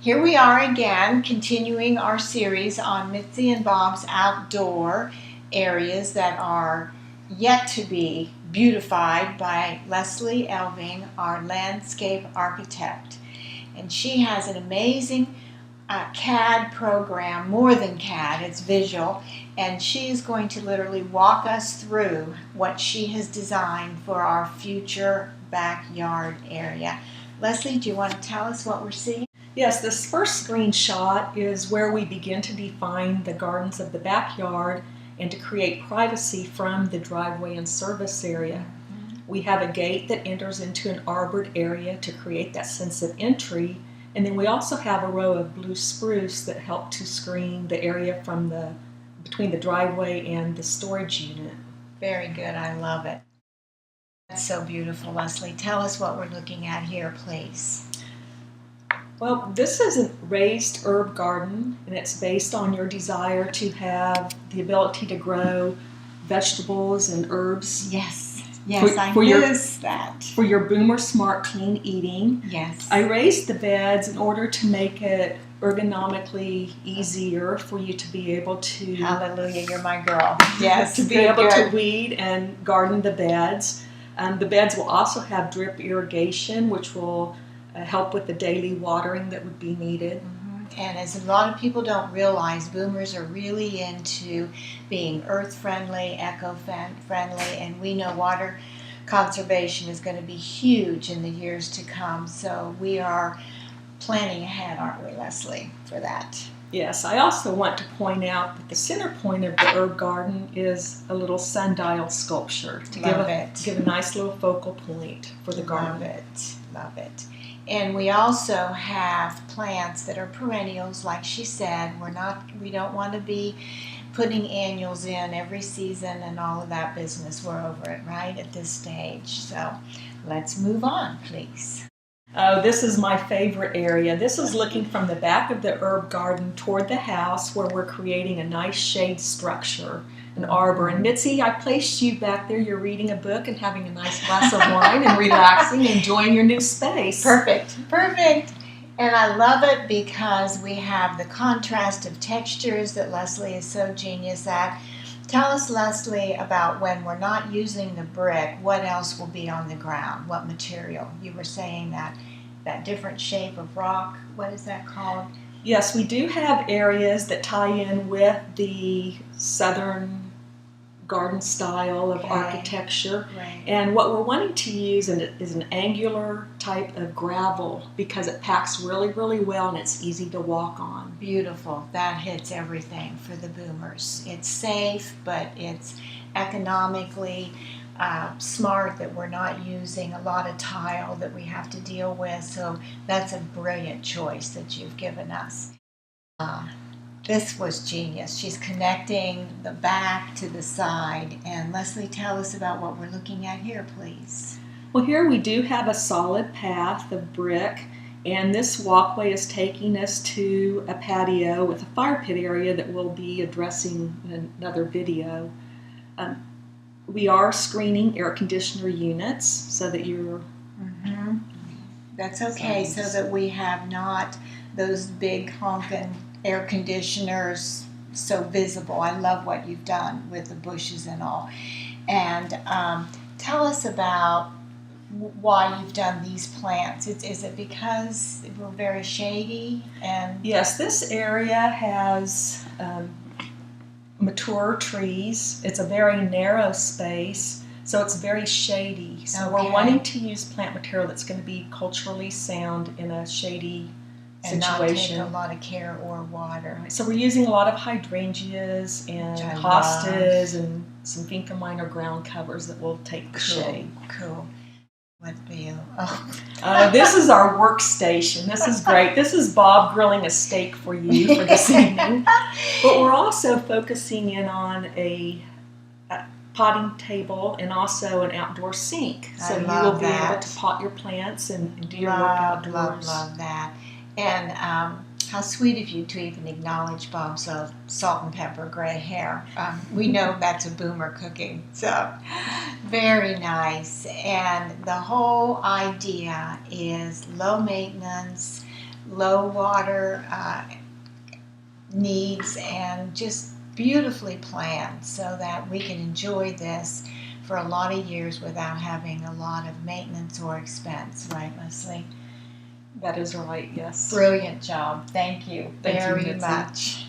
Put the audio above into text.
Here we are again, continuing our series on Mitzi and Bob's outdoor areas that are yet to be beautified by Leslie Elving, our landscape architect. And she has an amazing CAD program, more than CAD, it's visual, and she is going to literally walk us through what she has designed for our future backyard area. Leslie, do you want to tell us what we're seeing? Yes, this first screenshot is where we begin to define the gardens of the backyard and to create privacy from the driveway and service area. We have a gate that enters into an arbored area to create that sense of entry, and then we also have a row of blue spruce that help to screen the area from between the driveway and the storage unit. Very good, I love it. That's so beautiful, Leslie. Tell us what we're looking at here, please. Well, this is a raised herb garden, and it's based on your desire to have the ability to grow vegetables and herbs. Yes, I noticed that. For your Boomer Smart Clean Eating. Yes. I raised the beds in order to make it ergonomically easier for you to be able to... Hallelujah, you're my girl. Yes, to be able to weed and garden the beds. The beds will also have drip irrigation, which will help with the daily watering that would be needed. And as a lot of people don't realize, boomers are really into being earth-friendly, eco-friendly, and we know water conservation is going to be huge in the years to come. So we are planning ahead, aren't we, Leslie, for that? Yes, I also want to point out that the center point of the herb garden is a little sundial sculpture to give a nice little focal point for the garden. Love it. And we also have plants that are perennials, like she said. We don't want to be putting annuals in every season and all of that business. We're over it, right, at this stage. So let's move on, please. Oh, this is my favorite area. This is looking from the back of the herb garden toward the house, where we're creating a nice shade structure, an arbor. And Mitzi, I placed you back there. You're reading a book and having a nice glass of wine and relaxing, enjoying your new space. Perfect. And I love it because we have the contrast of textures that Leslie is so genius at. Tell us, Leslie, about when we're not using the brick, what else will be on the ground? What material? You were saying that different shape of rock. What is that called? Yes, we do have areas that tie in with the southern garden style of architecture. Right. And what we're wanting to use is an angular type of gravel because it packs really, really well and it's easy to walk on. Beautiful. That hits everything for the boomers. It's safe, but it's economically smart that we're not using a lot of tile that we have to deal with. So that's a brilliant choice that you've given us. This was genius. She's connecting the back to the side. And Leslie, tell us about what we're looking at here, please. Well, here we do have a solid path of brick, and this walkway is taking us to a patio with a fire pit area that we'll be addressing in another video. We are screening air conditioner units so that you're... That's okay, so that we have not those big honking air conditioners so visible. I love what you've done with the bushes and all. And tell us about why you've done these plants. Is it because we're very shady? And yes, this area has mature trees. It's a very narrow space, so it's very shady. So we're wanting to use plant material that's going to be culturally sound in a shady and situation. Not take a lot of care or water. So we're using a lot of hydrangeas and hostas and some Finca minor ground covers that will take the shade. Cool. What view? This is our workstation. This is great. This is Bob grilling a steak for you for this evening. But we're also focusing in on a potting table and also an outdoor sink. So you will be able to pot your plants and do your work outdoors. Love that. And how sweet of you to even acknowledge Bob's salt and pepper gray hair. We know that's a boomer cooking, so very nice. And the whole idea is low maintenance, low water needs, and just beautifully planned so that we can enjoy this for a lot of years without having a lot of maintenance or expense. Right, Leslie? That is right, yes. Brilliant job. Thank you Thank you, very Mitzi. much.